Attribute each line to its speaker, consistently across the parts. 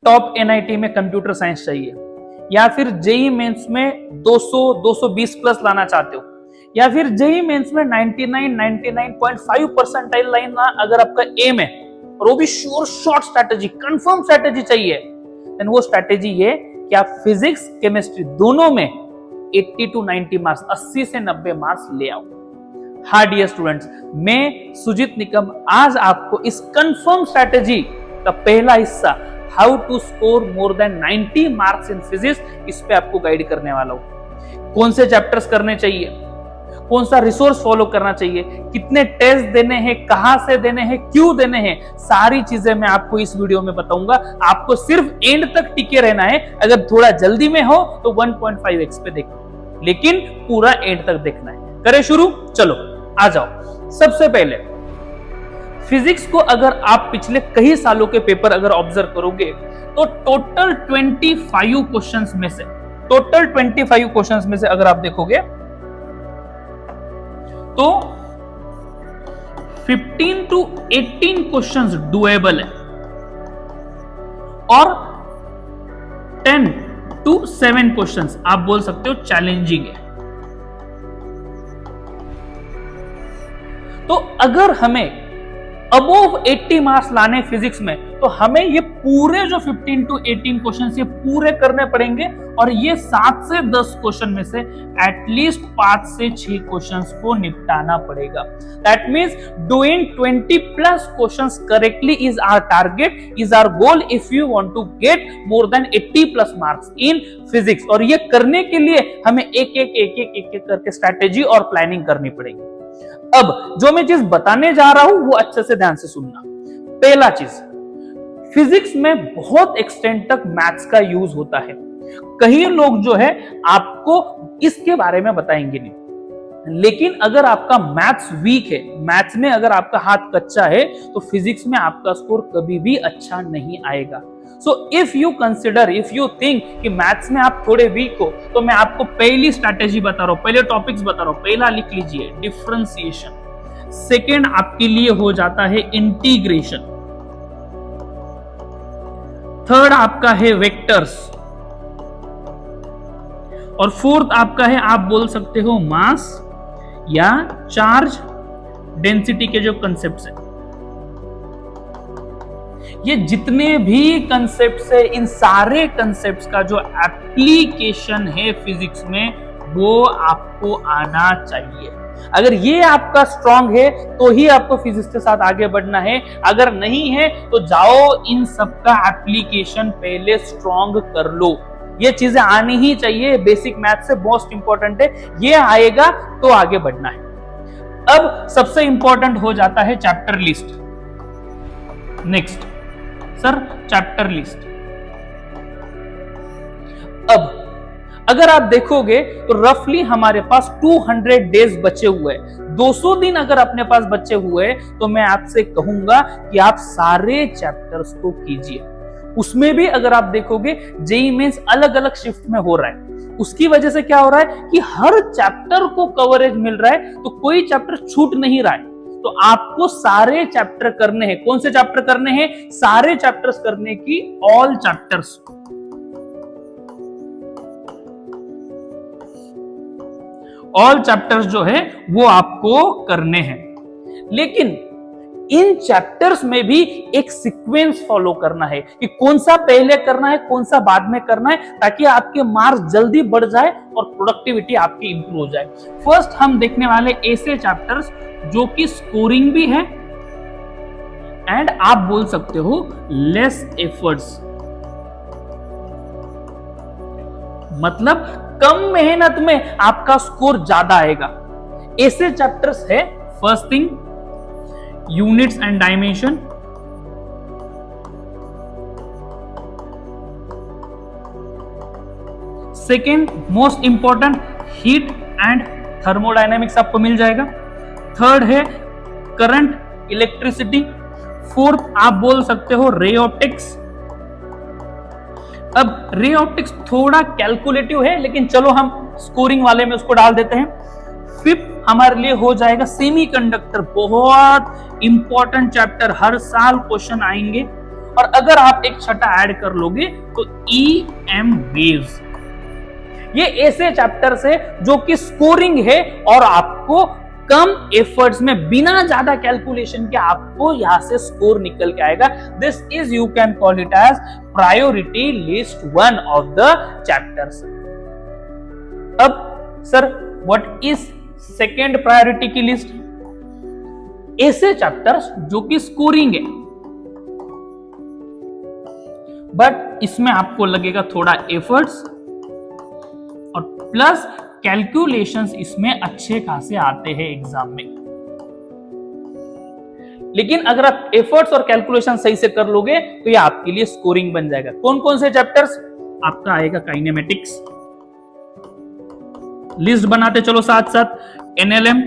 Speaker 1: Top NIT में computer science चाहिए, या फिर जेई मेंस में 200-220 प्लस लाना चाहते हो, या फिर जेई मेंस में 99.5 परसेंटाइल लाना अगर आपका एम है, और वो भी sure short strategy, confirm strategy चाहिए, देन वो स्ट्रैटेजी ये कि आप फिजिक्स केमिस्ट्री दोनों में 80 to 90 मार्क्स, 80 से 90 मार्क्स ले आओ। हाँ डियर स्टूडेंट्स, मैं सुजीत निकम आज आपको इस कंफर्म स्ट्रैटेजी का पहला हिस्सा how to score more than 90 marks in physics, इस पे आपको गाइड करने वाला हूं। कौन से चैप्टर्स करने चाहिए, कौन सा रिसोर्स फॉलो करना चाहिए, कितने टेस्ट देने हैं, कहां से देने हैं, क्यों देने हैं, सारी चीजें मैं आपको इस वीडियो में बताऊंगा। आपको सिर्फ एंड तक टिके रहना है। अगर थोड़ा जल्दी में हो तो 1.5x पे देखो, लेकिन पूरा एंड तक देखना है। करें शुरू, चलो आ जाओ। सबसे पहले फिजिक्स को अगर आप पिछले कई सालों के पेपर अगर ऑब्जर्व करोगे तो टोटल 25 क्वेश्चंस में से अगर आप देखोगे तो 15 to 18 क्वेश्चंस डुएबल है और 10 to 7 क्वेश्चंस आप बोल सकते हो चैलेंजिंग है। तो अगर हमें अबोव 80 मार्क्स लाने फिजिक्स में, तो हमें ये पूरे जो 15 to 18 क्वेश्चंस ये पूरे करने पड़ेंगे, और ये 7 से 10 क्वेश्चन में से एटलीस्ट 5 से 6 क्वेश्चंस को निपटाना पड़ेगा। That means doing 20 plus questions correctly is our target, is our goal if you want to get more than 80 plus marks in physics. और ये करने के लिए हमें एक एक करके स्ट्रैटेजी और प्लानिंग करनी पड़ेगी। अब जो मैं चीज बताने जा रहा हूं वो अच्छे से ध्यान से सुनना। पहला चीज, फिजिक्स में बहुत एक्सटेंट तक मैथ्स का यूज होता है। कई लोग जो है आपको इसके बारे में बताएंगे नहीं, लेकिन अगर आपका मैथ्स वीक है, मैथ्स में अगर आपका हाथ कच्चा है, तो फिजिक्स में आपका स्कोर कभी भी अच्छा नहीं आएगा। So if you consider, if you think कि मैथ्स में आप थोड़े वीक हो, तो मैं आपको पहली स्ट्रैटेजी बता रहा हूं, पहले टॉपिक्स बता रहा हूं। पहला लिख लीजिए डिफरेंशिएशन, सेकेंड आपके लिए हो जाता है इंटीग्रेशन, थर्ड आपका है वेक्टर्स, और फोर्थ आपका है, आप बोल सकते हो मास या चार्ज डेंसिटी के जो कंसेप्ट्स है। ये जितने भी कंसेप्ट्स है, इन सारे कंसेप्ट्स का जो एप्लीकेशन है फिजिक्स में, वो आपको आना चाहिए। अगर ये आपका स्ट्रांग है तो ही आपको फिजिक्स के साथ आगे बढ़ना है, अगर नहीं है तो जाओ इन सबका एप्लीकेशन पहले स्ट्रांग कर लो। ये चीजें आनी ही चाहिए, बेसिक मैथ से मोस्ट इंपॉर्टेंट है, ये आएगा तो आगे बढ़ना है। अब सबसे इंपॉर्टेंट हो जाता है chapter list. Next sir, chapter list. अब अगर आप देखोगे तो रफली हमारे पास 200 डेज बचे हुए हैं, 200 दिन अगर अपने पास बचे हुए हैं, तो मैं आपसे कहूंगा कि आप सारे चैप्टर्स को कीजिए। उसमें भी अगर आप देखोगे जेईई मेंस अलग अलग शिफ्ट में हो रहा है, उसकी वजह से क्या हो रहा है कि हर चैप्टर को कवरेज मिल रहा है, तो कोई चैप्टर छूट नहीं रहा है। तो आपको सारे चैप्टर करने हैं। कौन से चैप्टर करने हैं? सारे चैप्टर्स करने की, ऑल चैप्टर्स। ऑल चैप्टर्स जो है वो आपको करने हैं, लेकिन इन चैप्टर्स में भी एक सीक्वेंस फॉलो करना है कि कौन सा पहले करना है, कौन सा बाद में करना है, ताकि आपके मार्क्स जल्दी बढ़ जाए और प्रोडक्टिविटी आपकी इंप्रूव हो जाए। फर्स्ट हम देखने वाले ऐसे चैप्टर्स जो कि स्कोरिंग भी है एंड आप बोल सकते हो लेस एफर्ट्स, मतलब कम मेहनत में आपका स्कोर ज्यादा आएगा। ऐसे चैप्टर्स है, first thing units and dimension, second most important heat and thermodynamics आपको मिल जाएगा, थर्ड है करंट इलेक्ट्रिसिटी, फोर्थ आप बोल सकते हो रे ऑप्टिक्स। अब रे ऑप्टिक्स थोड़ा कैलकुलेटिव है, लेकिन चलो हम स्कोरिंग वाले में उसको डाल देते हैं। फिफ्थ हमारे लिए हो जाएगा सेमीकंडक्टर, बहुत इंपॉर्टेंट चैप्टर, हर साल क्वेश्चन आएंगे। और अगर आप एक छठा ऐड कर लोगे तो EM वेव्स। ये ऐसे चैप्टर्स है जो कि स्कोरिंग है और आपको कम एफर्ट्स में बिना ज्यादा कैलकुलेशन के आपको यहां से स्कोर निकल के आएगा। This is you can call it as priority list 1 of the chapters. अब sir what is second priority की लिस्ट? ऐसे चैप्टर्स जो कि स्कोरिंग है बट इसमें आपको लगेगा थोड़ा एफर्ट्स और प्लस कैलकुलेशंस इसमें अच्छे खासे आते हैं एग्जाम में। लेकिन अगर आप एफर्ट्स और कैलकुलेशन सही से कर लोगे तो ये आपके लिए स्कोरिंग बन जाएगा। कौन कौन से चैप्टर्स? आपका आएगा काइनेमेटिक्स, लिस्ट बनाते चलो साथ साथ, NLM,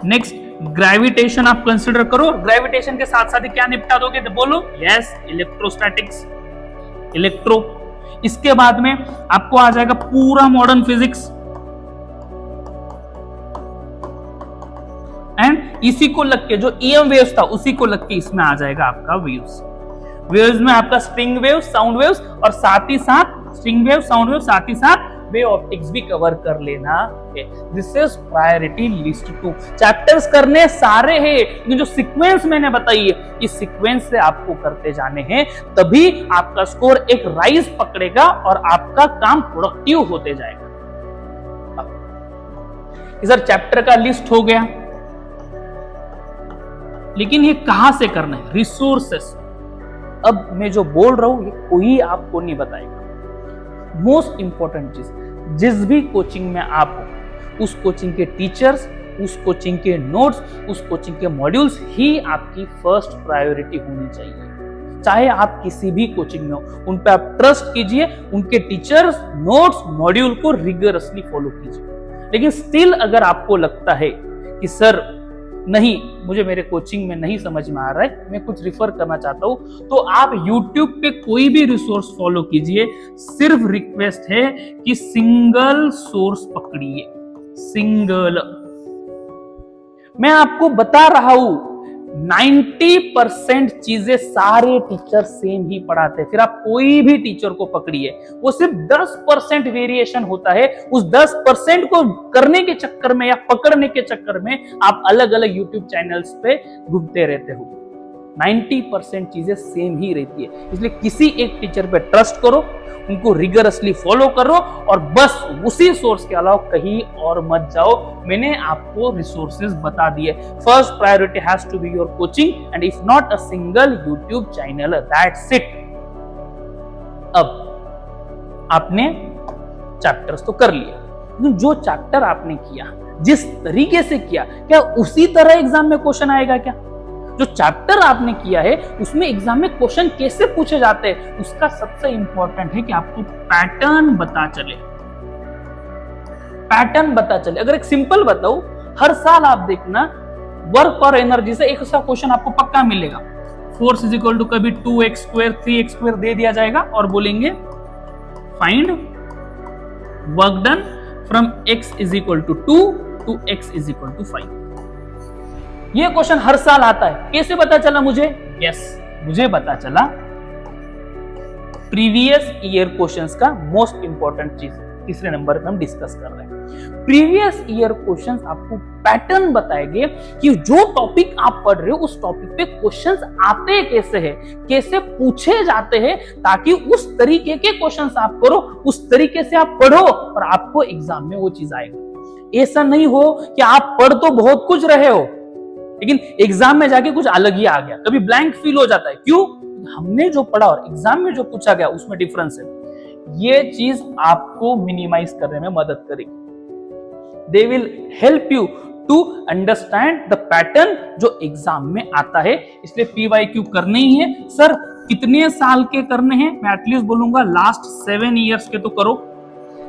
Speaker 1: नेक्स्ट ग्रेविटेशन आप कंसिडर करो। ग्रेविटेशन के साथ साथ ही क्या निपटा दोगे तो बोलो? Yes, electrostatics, electro. इसके बाद में आपको आ जाएगा पूरा मॉडर्न फिजिक्स एंड इसी को लग के जो EM वेव्स था उसी को लग के इसमें आ जाएगा आपका वेव्स। वेव्स में आपका स्ट्रिंग वेव्स, साउंड वेव्स और साथ ही साथ स्ट्रिंग वेव, साउंड वेव, साथ ही साथ वेव ऑप्टिक्स भी कवर कर लेना है। This is priority list 2। Chapters करने सारे हैं लेकिन जो सीक्वेंस मैंने बताई है इस सीक्वेंस से आपको करते जाने हैं, तभी आपका स्कोर एक राइज पकड़ेगा और आपका काम प्रोडक्टिव होते जाएगा। सर चैप्टर का लिस्ट हो गया लेकिन ये कहां से करना है? रिसोर्सेस। अब मैं जो बोल रहा हूं ये कोई आपको नहीं बताएगा। मोस्ट इंपॉर्टेंट चीज, जिस भी कोचिंग में आप हो उस कोचिंग के टीचर्स, उस कोचिंग के नोट्स, उस कोचिंग के मॉड्यूल्स ही आपकी फर्स्ट प्रायोरिटी होनी चाहिए। चाहे आप किसी भी कोचिंग में हो, उन पे आप ट्रस्ट कीजिए, उनके टीचर्स, नोट्स, मॉड्यूल को रिगरसली फॉलो कीजिए। लेकिन स्टिल अगर आपको लगता है कि सर नहीं, मुझे मेरे कोचिंग में नहीं समझ में आ रहा है, मैं कुछ रिफर करना चाहता हूं, तो आप YouTube पे कोई भी रिसोर्स फॉलो कीजिए। सिर्फ रिक्वेस्ट है कि सिंगल सोर्स पकड़िए, सिंगल। मैं आपको बता रहा हूं 90% चीजें सारे टीचर सेम ही पढ़ाते हैं। फिर आप कोई भी टीचर को पकड़िए, वो सिर्फ 10% वेरिएशन होता है। उस 10% को करने के चक्कर में या पकड़ने के चक्कर में आप अलग अलग यूट्यूब चैनल्स पे घूमते रहते हो। 90% चीजें सेम ही रहती है। इसलिए किसी एक टीचर पे ट्रस्ट करो, उनको रिगरसली फॉलो करो और बस उसी सोर्स के अलावा कहीं और मत जाओ। मैंने आपको रिसोर्सेज बता दिए। First priority has to be your coaching and if not a single YouTube channel, that's it. अब आपने चैप्टर्स तो कर लिया, लेकिन जो चैप्टर आपने किया, जिस तरीके से किया, क्या उसी तरह एग्जाम में क्वेश्चन आएगा क्या? जो चैप्टर आपने किया है उसमें एग्जाम में क्वेश्चन कैसे पूछे जाते हैं, उसका सबसे इंपॉर्टेंट है कि आपको पैटर्न पता चले। पैटर्न पता चले। अगर एक सिंपल बताऊं, हर साल आप देखना वर्क और एनर्जी से एक सा क्वेश्चन आपको पक्का मिलेगा। फोर्स इज इक्वल टू कभी 2x स्क्वायर 3x स्क्वायर दे दिया जाएगा और बोलेंगे find work done from x is equal to 2 to x is equal to 5। ये क्वेश्चन हर साल आता है। कैसे पता चला मुझे? यस, मुझे पता चला प्रीवियस ईयर क्वेश्चंस का मोस्ट इंपॉर्टेंट चीज तीसरे नंबर पे हम डिस्कस कर रहे हैं। प्रीवियस ईयर क्वेश्चंस आपको पैटर्न बताएंगे कि जो टॉपिक आप पढ़ रहे हो उस टॉपिक पे क्वेश्चंस आते कैसे हैं, कैसे पूछे जाते हैं, ताकि उस तरीके के क्वेश्चंस आप करो, उस तरीके से आप पढ़ो और आपको एग्जाम में वो चीज आएगा। ऐसा नहीं हो कि आप पढ़ तो बहुत कुछ रहे हो लेकिन एग्जाम में जाके कुछ अलग ही आ गया, कभी ब्लैंक फील हो जाता है। क्यों? हमने जो पढ़ा और एग्जाम में जो पूछा गया उसमें डिफरेंस है। ये चीज आपको मिनिमाइज करने में मदद करेगी। They will help you to understand the pattern जो एग्जाम में आता है। इसलिए PYQ करने ही है। सर कितने साल के करने हैं? मैं एटलीस्ट बोलूंगा लास्ट 7 ईयर्स के तो करो,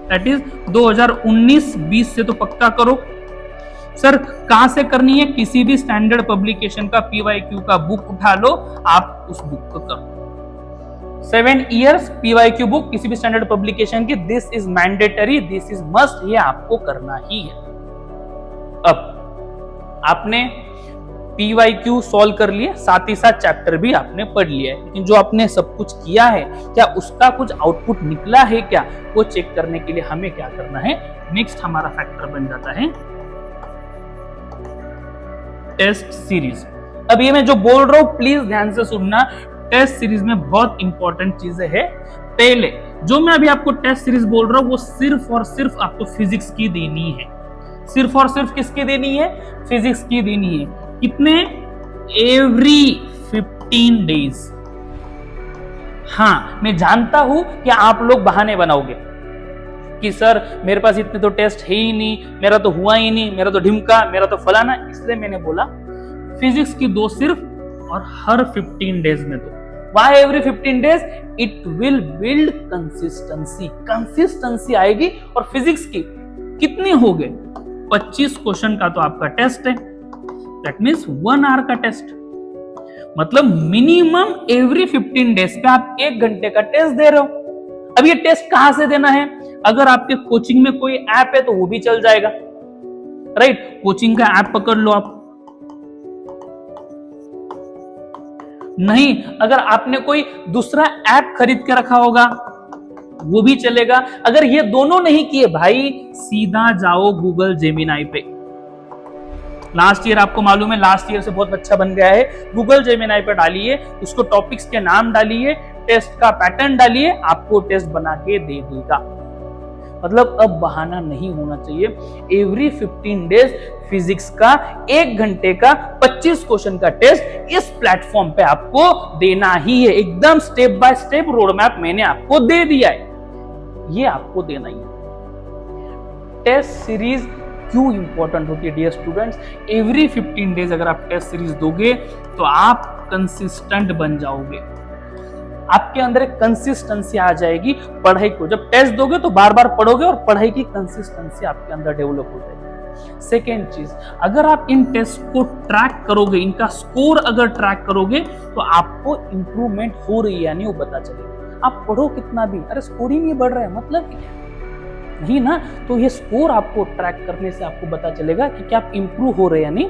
Speaker 1: दैट इज 2019-20 से तो पक्का करो। सर कहां से करनी है? किसी भी स्टैंडर्ड पब्लिकेशन का PYQ का बुक उठा लो, आप उस बुक को करो। 7 इयर्स PYQ बुक किसी भी स्टैंडर्ड पब्लिकेशन की, this is mandatory, this is must, ये आपको करना ही है। अब आपने PYQ सॉल्व कर लिए, साथ ही साथ चैप्टर भी आपने पढ़ लिया है, लेकिन जो आपने सब कुछ किया है क्या उसका कुछ आउटपुट निकला है क्या, वो चेक करने के लिए हमें क्या करना है, नेक्स्ट हमारा फैक्टर बन जाता है टेस्ट सीरीज। अब ये मैं जो बोल रहा हूं प्लीज ध्यान से सुनना, टेस्ट सीरीज में बहुत इंपॉर्टेंट चीजें हैं। पहले जो मैं अभी आपको टेस्ट सीरीज बोल रहा हूं वो सिर्फ और सिर्फ आपको फिजिक्स की देनी है, सिर्फ और सिर्फ किसकी देनी है, फिजिक्स की देनी है। कितने, एवरी 15 डेज। हाँ मैं जानता हूं कि आप लोग बहाने बनाओगे कि सर मेरे पास इतने तो टेस्ट है ही नहीं, मेरा तो हुआ ही नहीं, मेरा तो ढिमका, मेरा तो फलाना, इसलिए मैंने बोला फिजिक्स की दो सिर्फ, और हर 15 डेज में दो। Why every 15 days? It will build consistency. Consistency आएगी। और फिजिक्स की कितनी हो गए, 25 क्वेश्चन का तो आपका टेस्ट है, दैट मीन्स 1 आवर का टेस्ट, मतलब मिनिमम एवरी 15 डेज पे आप 1 घंटे का टेस्ट दे रहे हो। अब ये टेस्ट कहां से देना है, अगर आपके कोचिंग में कोई ऐप है तो वो भी चल जाएगा, राइट, कोचिंग का ऐप पकड़ लो आप। नहीं, अगर आपने कोई दूसरा ऐप खरीद के रखा होगा वो भी चलेगा। अगर ये दोनों नहीं किए भाई, सीधा जाओ गूगल जेमिनाई पे। लास्ट ईयर आपको मालूम है, लास्ट ईयर से बहुत अच्छा बन गया है। गूगल जेमिनाई पे डालिए, उसको टॉपिक्स के नाम डालिए, टेस्ट का पैटर्न डालिए, आपको टेस्ट बना के दे देगा। मतलब अब बहाना नहीं होना चाहिए। एवरी 15 डेज फिजिक्स का 1 घंटे का 25 क्वेश्चन का टेस्ट इस प्लेटफॉर्म पे आपको देना ही है। एकदम step by step road map मैंने आपको दे दिया है, ये आपको देना ही है। टेस्ट सीरीज क्यों इंपॉर्टेंट होती है डियर स्टूडेंट्स, एवरी 15 डेज अगर आप टेस्ट सीरीज दोगे तो आप कंसिस्टेंट बन जाओगे, आपके अंदर एक कंसिस्टेंसी आ जाएगी पढ़ाई को। जब टेस्ट दोगे तो बार बार पढ़ोगे और पढ़ाई की कंसिस्टेंसी आपके अंदर डेवलप हो जाएगी। सेकेंड चीज, अगर आप इन टेस्ट को ट्रैक करोगे, इनका स्कोर अगर ट्रैक करोगे तो आपको इंप्रूवमेंट हो रही है यानी वो पता चलेगा। आप पढ़ो कितना भी, अरे स्कोर ही नहीं बढ़ रहा है, मतलब नहीं ना, तो ये स्कोर आपको ट्रैक करने से आपको पता चलेगा कि क्या आप इंप्रूव हो रहे हैं यानी।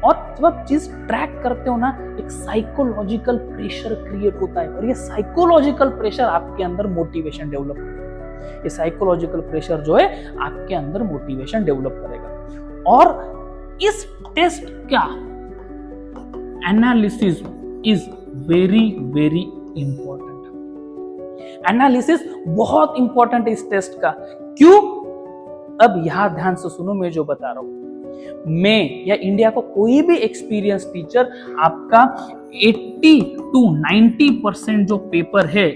Speaker 1: और जब आप चीज ट्रैक करते हो ना, एक साइकोलॉजिकल प्रेशर क्रिएट होता है, और ये साइकोलॉजिकल प्रेशर आपके अंदर मोटिवेशन डेवलप करेगा। ये साइकोलॉजिकल प्रेशर जो है आपके अंदर मोटिवेशन डेवलप करेगा। और इस टेस्ट का analysis is very very important. Analysis बहुत इंपॉर्टेंट है इस टेस्ट का। क्यों? अब यहां ध्यान से सुनो, मैं जो बता रहा हूं, मैं या इंडिया को कोई भी एक्सपीरियंस टीचर आपका 80 to 90% जो पेपर है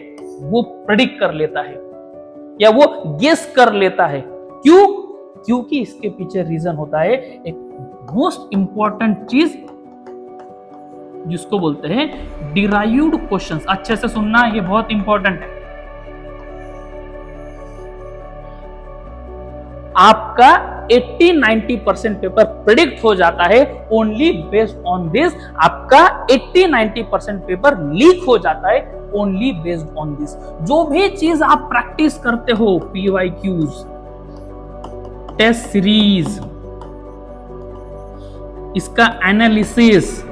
Speaker 1: वो प्रेडिक्ट कर लेता है या वो गेस कर लेता है। क्यों? क्योंकि इसके पीछे रीजन होता है, एक मोस्ट इंपॉर्टेंट चीज जिसको बोलते हैं डिराइव्ड क्वेश्चंस। अच्छे से सुनना, ये बहुत इंपॉर्टेंट है। आपका 80-90% पेपर प्रेडिक्ट हो जाता है ओनली बेस्ड ऑन दिस। आपका 80-90% पेपर लीक हो जाता है ओनली बेस्ड ऑन दिस। जो भी चीज आप प्रैक्टिस करते हो, PYQs, टेस्ट सीरीज, इसका एनालिसिस,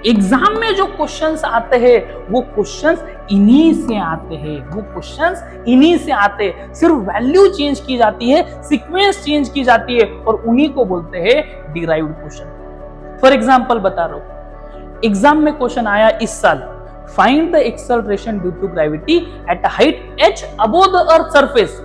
Speaker 1: एग्जाम में जो क्वेश्चंस आते हैं वो क्वेश्चंस इन्हीं से आते हैं, वो क्वेश्चंस इन्हीं से आते हैं। सिर्फ वैल्यू चेंज की जाती है, सीक्वेंस चेंज की जाती है, और उन्हीं को बोलते हैं डिराइव्ड क्वेश्चन। फॉर एग्जांपल बता रहा हूं, एग्जाम में क्वेश्चन आया इस साल, find the acceleration due to gravity at a height h above the earth surface.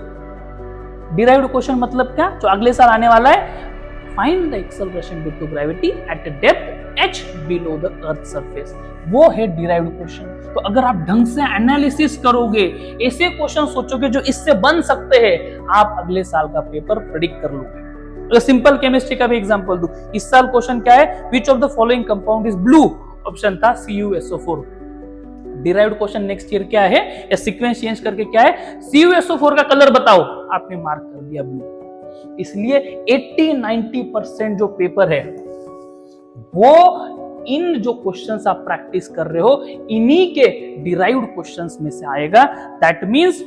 Speaker 1: Derived question मतलब क्या, जो अगले साल आने वाला है, find the acceleration due to gravity at a depth h below the earth surface, वो है डिराइव्ड क्वेश्चन। तो अगर आप ढंग से एनालिसिस करोगे, ऐसे क्वेश्चन सोचोगे जो इससे बन सकते हैं, आप अगले साल का पेपर प्रेडिक्ट कर लोगे। अगर सिंपल केमिस्ट्री का भी एग्जांपल दूं, इस साल क्वेश्चन क्या है, which of the following compound is blue, option था CuSO4। Derived question next year क्या है, या सीक्वेंस चेंज करके क्या है, CuSO4 का कलर बताओ, आपने मार्क कर दिया ब्लू। इसलिए 80-90% जो पेपर है वो इन जो क्वेश्चंस आप प्रैक्टिस कर रहे हो, इन्हीं के डिराइव्ड क्वेश्चंस में से आएगा। दैट मींस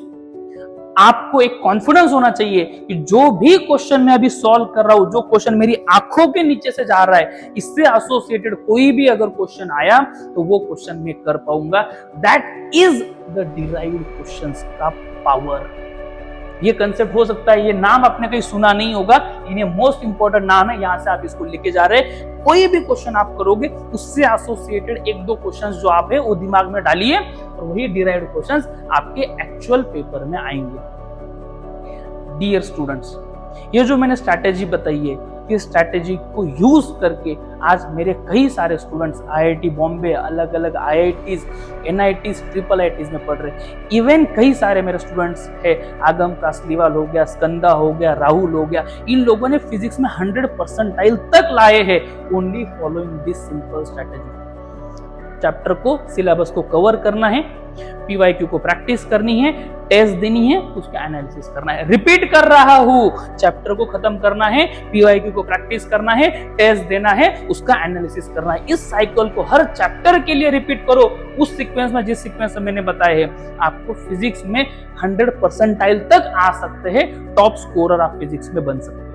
Speaker 1: आपको एक कॉन्फिडेंस होना चाहिए कि जो भी क्वेश्चन मैं अभी सॉल्व कर रहा हूं, जो क्वेश्चन मेरी आंखों के नीचे से जा रहा है, इससे एसोसिएटेड कोई भी अगर क्वेश्चन आया तो वो क्वेश्चन मैं कर पाऊंगा। That is the derived questions का पावर। ये कंसेप्ट हो सकता है ये नाम आपने कहीं सुना नहीं होगा, ये मोस्ट इंपॉर्टेंट नाम है, यहां से आप इसको लेके जा रहे हैं। कोई भी क्वेश्चन आप करोगे उससे एसोसिएटेड एक दो क्वेश्चंस जो आप है वो दिमाग में डालिए और वही डिराइव्ड क्वेश्चंस आपके एक्चुअल पेपर में आएंगे। डियर स्टूडेंट्स, ये जो मैंने स्ट्रैटेजी बताई है, इस स्ट्रैटेजी को यूज करके आज मेरे कई सारे स्टूडेंट्स आईआईटी बॉम्बे, अलग अलग आईआईटीज, एनआईटीज, ट्रिपल आईटीज में पढ़ रहे हैं। इवन कई सारे मेरे स्टूडेंट्स है, आगम कासलीवाल हो गया, स्कंदा हो गया, राहुल हो गया, इन लोगों ने फिजिक्स में 100% तक लाए हैं only following this simple strategy. Chapter को, सिलेबस को कवर करना है, पीवाईक्यू को प्रैक्टिस करनी है, टेस्ट देनी है, उसका एनालिसिस करना है। रिपीट कर रहा हूं, चैप्टर को खत्म करना है, पीवाईक्यू को प्रैक्टिस करना है, टेस्ट देना है, उसका एनालिसिस करना है। इस साइकिल को हर चैप्टर के लिए रिपीट करो उस सीक्वेंस में, जिस सीक्वेंस में मैंने बताया है। आपको फिजिक्स में 100% तक आ सकते हैं, टॉप स्कोरर आप फिजिक्स में बन सकते हैं।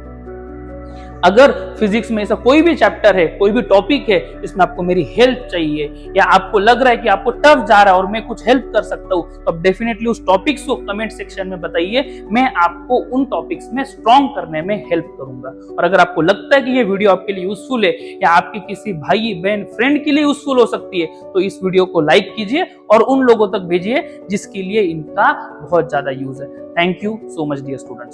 Speaker 1: अगर फिजिक्स में ऐसा कोई भी चैप्टर है, कोई भी टॉपिक है जिसमें आपको मेरी हेल्प चाहिए या आपको लग रहा है कि आपको टफ जा रहा है और मैं कुछ हेल्प कर सकता हूं, तो आप डेफिनेटली उस टॉपिक्स को कमेंट सेक्शन में बताइए। मैं आपको उन टॉपिक्स में स्ट्रॉन्ग करने में हेल्प करूंगा। और अगर आपको लगता है कि ये वीडियो आपके लिए यूजफुल है या आपके किसी भाई बहन फ्रेंड के लिए यूजफुल हो सकती है, तो इस वीडियो को लाइक कीजिए और उन लोगों तक भेजिए जिसके लिए इनका बहुत ज्यादा यूज है। Thank you so much dear students.